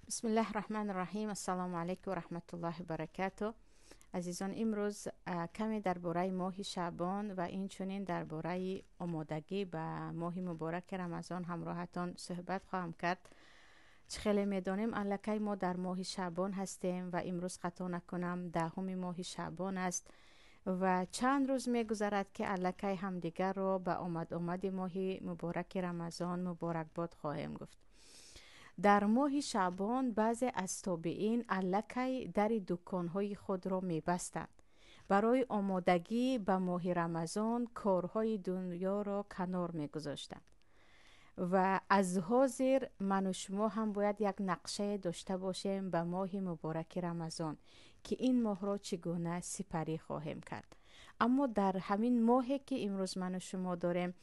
بسم الله الرحمن الرحیم. السلام علیکم و رحمت الله و برکاته. عزیزان، امروز کمی درباره ماه شعبان و این چنین درباره آمادگی به ماه مبارک رمضان همراهتان صحبت خواهم کرد. چه خیلی میدانیم الکی ما در ماه شعبان هستیم و امروز خطا نکنم دهم ماه شعبان است و چند روز میگذرد که الکی همدیگر را به آمد ماه مبارک رمضان مبارکباد خواهیم گفت. در ماه شعبان بعضی از تابعین الکی در دکانهای خود را میبستند. برای آمادگی به ماه رمضان کارهای دنیا را کنار میگذاشتند و از حاضر من و شما هم باید یک نقشه داشته باشیم به ماه مبارک رمضان که این ماه را چگونه سپری خواهیم کرد. اما در همین ماهی که امروز من و شما داریم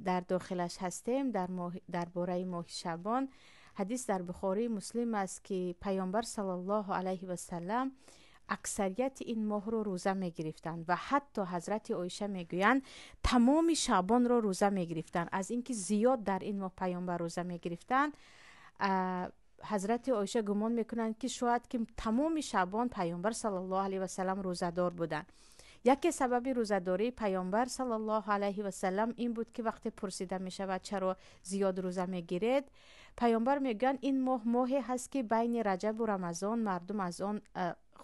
در داخلش هستیم، در باره ماه شعبان، حدیث در بخاری مسلم است که پیامبر صلی الله علیه و سلم اکثریت این ماه رو روزه می گرفتند و حتی حضرت عایشه می گویند تمام شعبان رو روزه می گرفتند. از اینکه زیاد در این ماه پیامبر روزه می گرفتند، حضرت عایشه گمان میکنند که شاید که تمام شعبان پیامبر صلی الله علیه و سلم روزه دار بودند. یکی سبب روزه‌داری پیامبر صلی الله علیه و سلم این بود که وقتی پرسیده می شود چرا زیاد روزه می گیرید، پیامبر میگن این ماهی هست که بین رجب و رمضان مردم از آن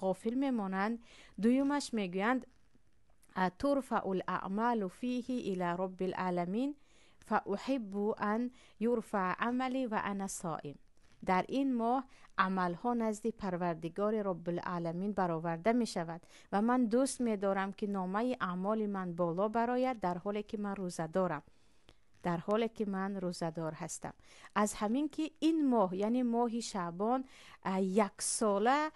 غافل میمانند. دویمش میگویند ترفع الاعمال فیه الی رب العالمین فاحب ان یرفع عملی و انا صائم. در این ماه عملها نزد پروردگار رب العالمین برآورده می شود و من دوست می دارم که نامه اعمال من بالا برآید در حالی که من روزه دارم، در حالی که من روزدار هستم. از همین که این ماه یعنی ماه شعبان یک ساله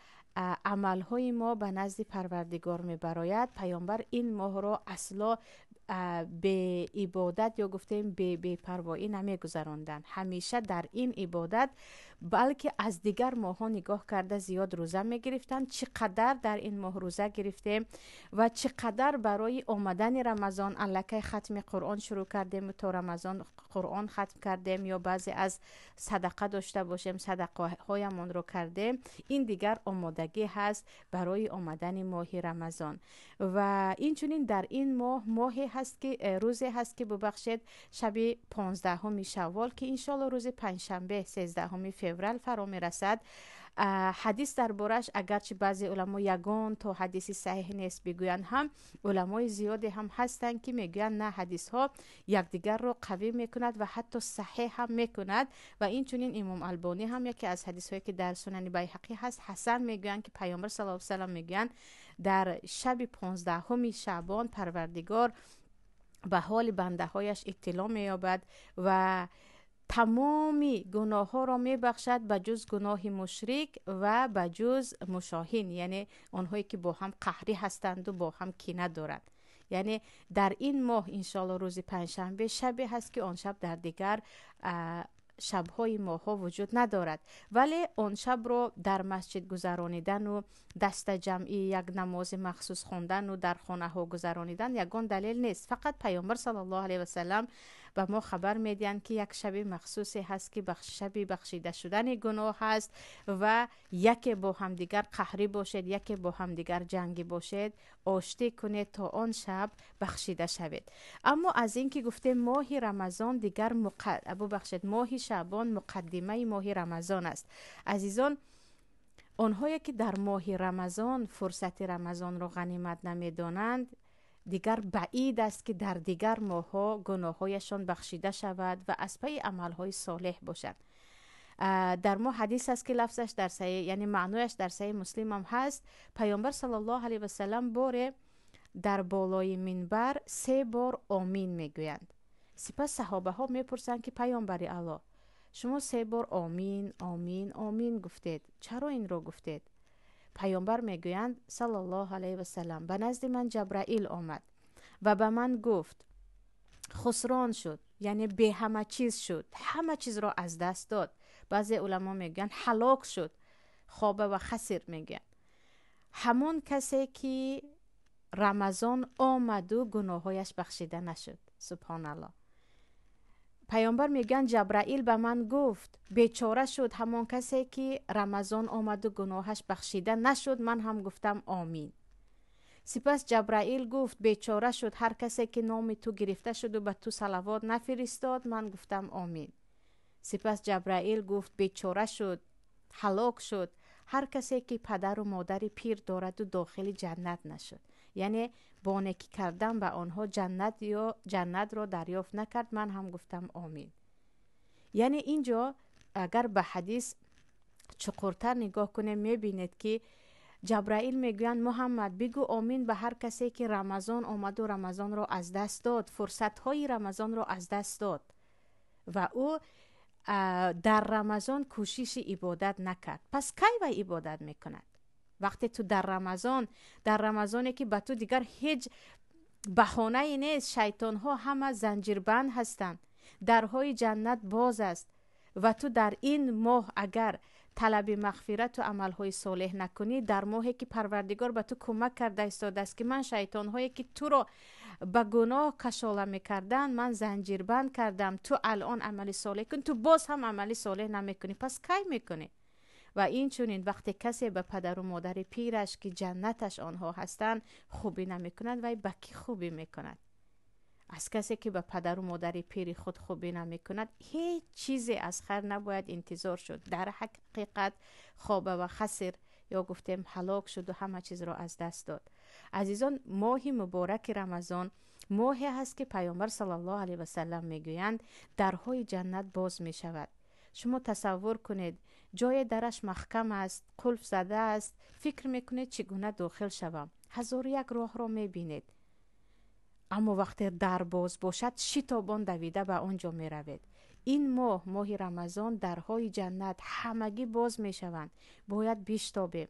عملهای ما به نزد پروردگار می براید، پیامبر این ماه را اصلا به عبادت یا گفتیم به پروایی نمی گذراندن. همیشه در این عبادت بلکه از دیگر ماه ها نگاه کرده زیاد روزه می گرفتن. چقدر در این ماه روزه گرفتیم و چقدر برای آمدن رمضان الکی ختم قرآن شروع کردیم تا رمضان قرآن ختم کردیم یا بعضی از صدقه داشته باشیم صدقه هایمون رو کردیم. این دیگر آمادگی هست برای آمدن ماه رمضان و این چونین در این ماهی هست که روزی هست که ببخشید شب 15 شوال که انشالله روز پنجشنبه 13 فوریه فرا میرسد. حدیث در بارش اگرچه بعضی علما یگان تا حدیث صحیح نیست بگویند، هم علمای زیادی هم هستند که میگویند نه، حدیث ها یکدیگر رو قوی میکند و حتی صحیح هم میکند و این چونین امام البانی هم یکی از حدیث هایی که در سنن بیهقی هست حسن میگویند که پیامبر صلی الله علیه و سلم میگویند در شب 15 شعبان پروردگار به حال بنده هایش اطلاع مییابد و تمامی گناه ها را می بخشد به جز گناه مشرک و به جز مشاهین، یعنی آنهایی که با هم قهری هستند و با هم کینه دارند. یعنی در این ماه انشالله روز پنجشنبه شبی هست که آن شب در دیگر شبهای ماها وجود ندارد، ولی آن شب رو در مسجد گذرانیدن و دست جمعی یک نماز مخصوص خواندن و در خانه ها گذرانیدن یگان دلیل نیست. فقط پیامبر صلی الله علیه و سلم به ما خبر میدن که یک شب مخصوصی هست که شب بخشیده شدن گناه هست و یکی با همدیگر قهری باشید، یکی با همدیگر جنگی باشید، آشتی کنید تا آن شب بخشیده شوید. اما از این که گفته ماه رمضان دیگر ببخشید ماه شعبان مقدمه ماه رمضان است. عزیزان، آنهایی که در ماه رمضان فرصت رمضان را غنیمت نمیدانند دیگر بعید است که در دیگر ماه‌ها گناه‌هایشان بخشیده شود و از پی عمل‌های صالح باشند. در ما حدیث است که لفظش در صحیح یعنی معنایش در صحیح مسلم هم هست. پیامبر صلی الله علیه و سلم در بالای منبر 3 بار آمین میگویند. سپس صحابه ها میپرسند که پیامبر الله شما 3 بار آمین آمین آمین گفتید، چرا این رو گفتید؟ پیامبر میگویند صلی الله علیه و سلم به نزد من جبرائیل آمد و به من گفت خسران شد، یعنی به همه چیز شد، همه چیز را از دست داد. بعضی علما میگن هلاک شد، خوابه و خسیر میگن. همون کسی که رمضان آمد و گناهایش بخشیده نشد. سبحان الله. پیامبر میگن جبرائیل به من گفت بیچاره شد همان کسی که رمضان آمد و گناهش بخشیده نشد. من هم گفتم آمین. سپس جبرائیل گفت بیچاره شد هر کسی که نام تو گرفته شد و به تو صلوات نفرستاد. من گفتم آمین. سپس جبرائیل گفت بیچاره شد، هلاک شد هر کسی که پدر و مادر پیر دارد و داخل جنت نشد. یعنی با نیکی کردن به آنها جنت را دریافت نکرد. من هم گفتم آمین. یعنی اینجا اگر به حدیث چقدرتر نگاه کنیم میبینید که جبرائیل میگویند محمد بگو آمین به هر کسی که رمضان آمد و رمضان را از دست داد، فرصت های رمضان را از دست داد و او در رمضان کوشش عبادت نکرد. پس کی و عبادت میکند؟ وقتی تو در رمضانی که به تو دیگر هیچ بهانه ای نیست، شیطان ها همه زنجیربند هستند، درهای جنت باز است و تو در این ماه اگر طلب مغفرت و عملهای صالح نکنی، در ماهی که پروردگار به تو کمک کرده ایستاده است که من شیطان هایی که تو رو به گناه کشاله میکردن من زنجیربند کردم، تو الان عمل صالح کن، تو باز هم عمل صالح نمیکنی، پس کی میکنی؟ و این چونین وقتی کسی به پدر و مادر پیرش که جنتش آنها هستند خوبی نمیکند و به کی خوبی میکند؟ از کسی که به پدر و مادر پیر خود خوبی نمیکند هیچ چیزی از خیر نباید انتظار شد. در حقیقت خوابه و خسر یا گفتیم هلاک شد و همه چیز را از دست داد. عزیزان، ماه مبارک رمضان ماهی هست که پیامبر صلی الله علیه و سلم میگویند درهای جنت باز می شود. شما تصور کنید جای درش محکم است، قلف زده است، فکر میکنید چگونه داخل شوم. هزار یک راه را میبینید، اما وقتی در باز باشد شتابان دویده به آنجا می روید. این ماه رمضان درهای جنت همگی باز می شوند. باید بشتابیم،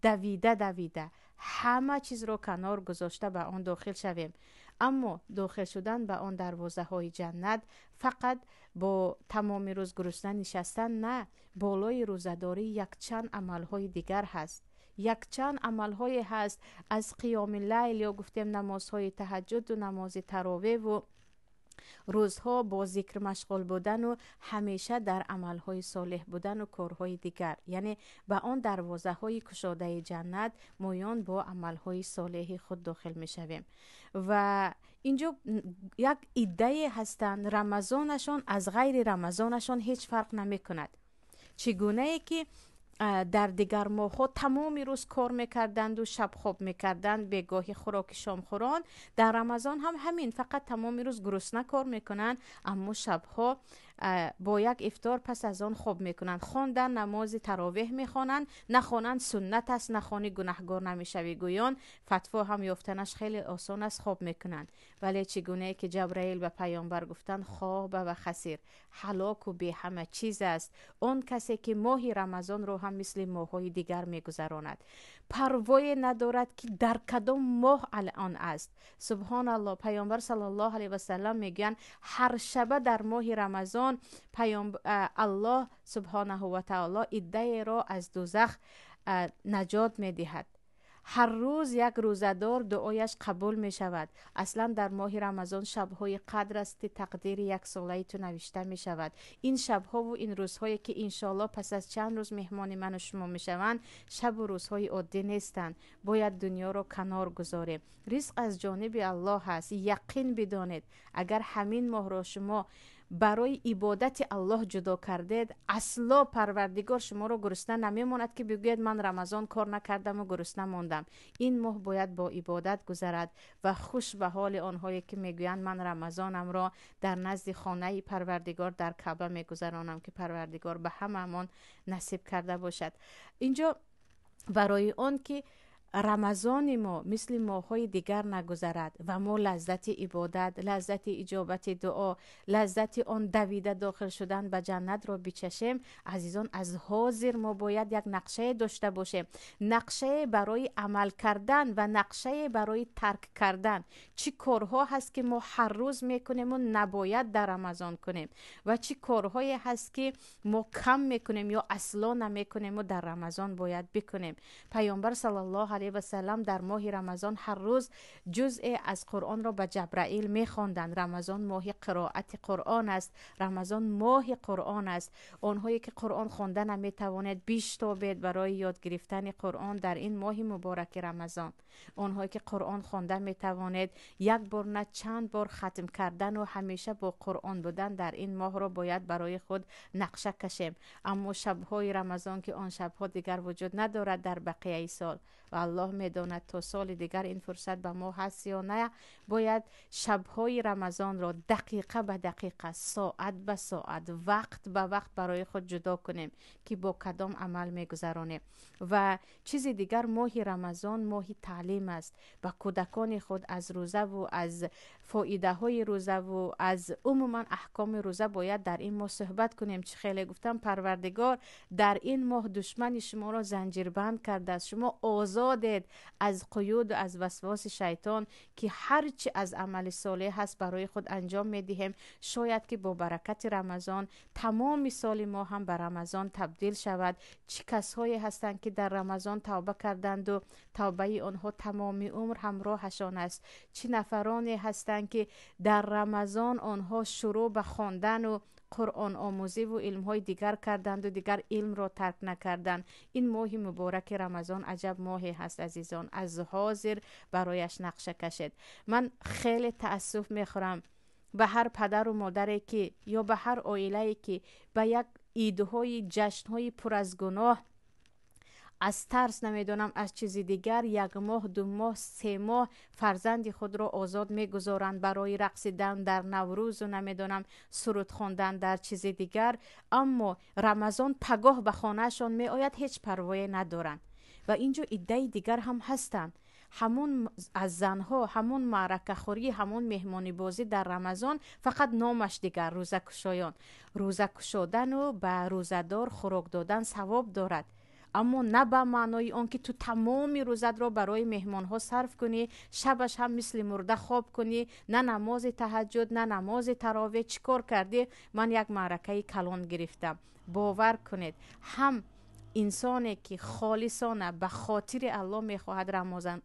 دویده همه چیز رو کنار گذاشته به آن داخل شویم. اما داخل شدن به آن دروازه های جنت فقط با تمام روز گرسنه نشستن نه، بالای روزداری یک چند عمل های دیگر هست. یک چند عمل های هست از قیام اللیل یا گفتیم نمازهای تهجد و نماز تراویح و روزها با ذکر مشغول بودن و همیشه در عملهای صالح بودن و کارهای دیگر. یعنی به آن دروازه های کشاده جنت مویان با عملهای صالح خود داخل می شویم. و اینجا یک ایده هستند رمضانشان از غیر رمضانشان هیچ فرق نمی کند. چگونه ای که در دیگر ماه ها تمام روز کار میکردند و شب خواب میکردند، بگاهی خوراک شام خوران، در رمضان هم همین، فقط تمام روز گرسنه کار میکنند اما شبها با یک افطار پس از آن خواب میکنند. خواندن نماز تراویح میخوانند، نخوانند سنت است، نخوانی گناهگار نمیشوی. گویان فتوا هم یافتنش خیلی آسان است، خواب میکنند. ولی چگونه که جبرائیل به پیامبر گفتند خواب و خسیر، هلاک و بی همه چیز است اون کسی که ماه رمضان رو هم مثل ماه‌های دیگر میگذراند، پروای ندارد که در کدام ماه الان است. سبحان الله. پیامبر صلی الله علیه و سلم میگن هر شب در ماه رمضان الله سبحانه و تعالی عده را از دوزخ نجات میدهد. هر روز یک روزدار دعایش قبول می شود. اصلا در ماه رمضان شبهای قدر است، تقدیر یک ساله تو نوشته می شود. این شبها و این روزهایی که انشالله پس از چند روز مهمان من و شما می شوند شب و روزهای عادی نیستند. باید دنیا رو کنار گذاریم. رزق از جانب الله هست. یقین بدانید اگر همین ماه را شما برای عبادت الله جدا کردید، اصلا پروردگار شما رو گرسنه نمیماند که بگوید من رمضان کار نکردم و گرسنه ماندم. این ماه باید با عبادت گذرد و خوش به حال آنهایی که میگویند من رمضانم را در نزد خانه پروردگار در کعبه میگذرانم، که پروردگار به همه‌مان نصیب کرده باشد. اینجا برای آن که رمضان ما مثل ماه‌های دیگر نگذرد و ما لذت عبادت، لذت اجابت دعا، لذت آن دویده داخل شدن به جنت را بچشیم، عزیزان از حاضر ما باید یک نقشه داشته باشیم، نقشه برای عمل کردن و نقشه برای ترک کردن. چی کارها هست که ما هر روز میکنیم و نباید در رمضان کنیم و چی کارهایی هست که ما کم میکنیم یا اصلا نمیکنیم و در رمضان باید بکنیم. پیامبر صلی الله علیه و سلم در ماه رمضان هر روز جزء از قرآن را به جبرائیل می‌خواندند. رمضان ماه قرائت قرآن است. رمضان ماه قرآن است. آنهایی که قرآن خوانده نمی‌توانند بیش تابید برای یاد گرفتن قرآن در این ماه مبارک رمضان. آنهایی که قرآن خوانده می‌توانند یک بار نه چند بار ختم کردن و همیشه با قرآن بودن در این ماه را باید برای خود نقشه کشیم. اما شب‌های رمضان که آن شب‌ها دیگر وجود ندارد در بقیه سال و الله می‌داند تا سال دیگر این فرصت به ما هست یا نه، باید شب‌های رمضان را دقیقه به دقیقه، ساعت به ساعت، وقت به وقت برای خود جدا کنیم که با کدام عمل می‌گذرانیم. و چیز دیگر، ماه رمضان ماه تعلیم است. به کودکان خود از روزه و از فایده‌های روزه و از عموما احکام روزه باید در این ماه صحبت کنیم. چه خیلی گفتم پروردگار در این ماه دشمن شما را زنجیربند کرده است. شما آزادید از قیود و از وسواس شیطان که هرچی از عمل صالح هست برای خود انجام میدهیم. شاید که با برکت رمضان تمام سال ما هم به رمضان تبدیل شود. چه کسایی هستند که در رمضان توبه کردند و توبه آنها تمام عمر همراهشان است. چه نفرانی هستند که در رمضان آنها شروع به خواندن و قرآن آموزی و علمهای دیگر کردند و دیگر علم را ترک نکردند. این ماه مبارک رمضان عجب ماهی هست عزیزان، از حاضر برایش نقشه کشید. من خیلی تأسف میخورم به هر پدر و مادری که یا به هر عائله‌ای که به یک عیدهای جشنهای پر از گناه از ترس نمیدونم از چیزی دیگر 1 ماه 2 ماه 3 ماه فرزند خود را آزاد میگذارند برای رقصیدن در نوروز و نمیدونم سرود خواندن در چیزی دیگر، اما رمضان پگاه به خانهشان می آید هیچ پروایی ندارند. و اینجا ایده دیگر هم هستند، همون از زنها، همون معرکه خوری، همون مهمانی بازی در رمضان، فقط نامش دیگر روزه کشایان. روزه کشادن و به روزدار خوراک دادن ثواب دارد، اما نه به معنای آن که تو تمام روزت را برای مهمان ها صرف کنی، شبش هم مثل مرده خواب کنی، نه نماز تهجد نه نماز تراویح. چیکار کردی؟ من یک معرکه کلان گرفتم. باور کنید هم انسانی که خالصانه به خاطر الله میخواهد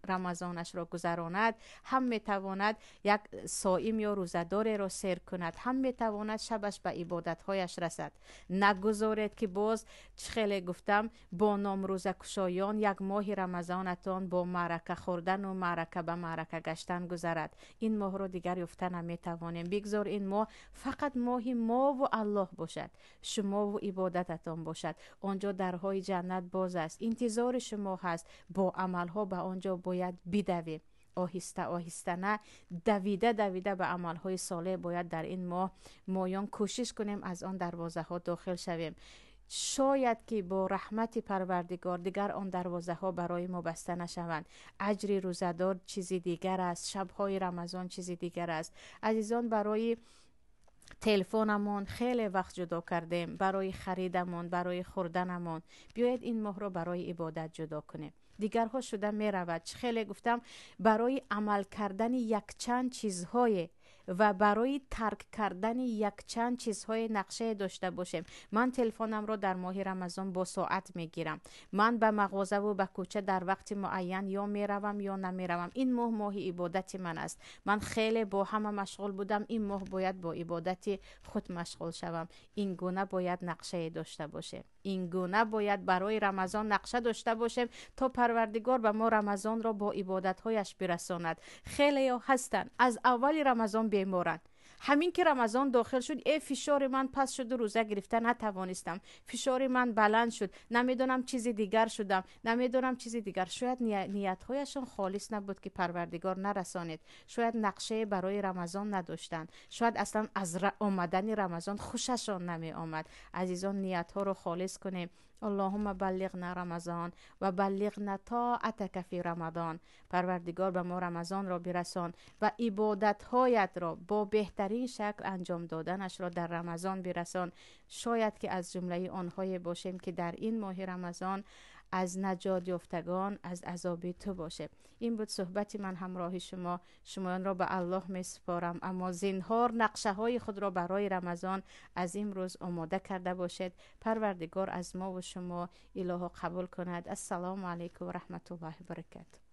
رمضانش را گذراند، هم میتواند یک صائم یا روزدار را سیر کند، هم میتواند شبش به عبادتهایش رسد. نگذارید که باز خیلی گفتم با نام روزه کشایان 1 ماه رمضانتان با معرکه خوردن و معرکه به معرکه گشتن گذرد. این ماه را دیگر یافته نمیتوانیم. بگذار این ماه فقط ماه ما و الله باشد، شما و عبادتتان باشد. آنجا درهای جنت باز است، انتظار شما هست. با عملها به آنجا باید بدویم، آهسته آهسته، نه دویده دویده به عملهای صالح باید در این ماه مایان کوشش کنیم از آن دروازه ها داخل شویم. شاید که با رحمت پروردگار دیگر آن دروازه ها برای ما بسته نشوند. اجر روزدار چیزی دیگر است، شبهای رمضان چیزی دیگر است. عزیزان، برای تلفنمون خیلی وقت جدا کردیم، برای خریدمون، برای خوردنمون. بیاید این ماه رو برای عبادت جدا کنیم. دیگرها شده می رود، خیلی گفتم، برای عمل کردن یک چند چیزهای و برای ترک کردن یک چند چیزهای نقشه داشته باشیم. من تلفنم رو در ماه رمضان با ساعت میگیرم. من به مغازه و به کوچه در وقت معین یا میروم یا نمیروم. این ماه ماه عبادت من است. من خیلی با همه مشغول بودم، این ماه باید با عبادت خود مشغول شوم. این گونه باید نقشه داشته باشیم، این گونه باید برای رمضان نقشه داشته باشیم تا پروردگار به ما رمضان را با عبادت‌هایش برساند. خیلی ها هستن از اول رمضان بیمارن، همین که رمضان داخل شد فشار من پس شد و روزه گرفتن نتوانستم، فشار من بلند شد، نمیدونم چیزی دیگر شدم، نمیدونم چیزی دیگر. شاید نیت‌هایشان خالص نبود که پروردگار نرسانید، شاید نقشه برای رمضان نداشتند، شاید اصلا از آمدن رمضان خوششان نمی آمد. عزیزان، نیت‌ها رو خالص کنیم. اللهم بلغنا رمضان و بلغنا طاعتک فی رمضان. پروردگار به ما رمضان را برسان و عبادت‌هایت را با بهترین شکل انجام دادنش را در رمضان برسان. شاید که از جمله آنهای باشیم که در این ماه رمضان از نجات یافتگان از عذاب تو باشه. این بود صحبت من همراه شما را به الله می سپارم. اما زنهار نقشه های خود را برای رمضان از امروز آماده کرده باشید. پروردگار از ما و شما الهی قبول کند. السلام علیکم و رحمت الله و برکاته.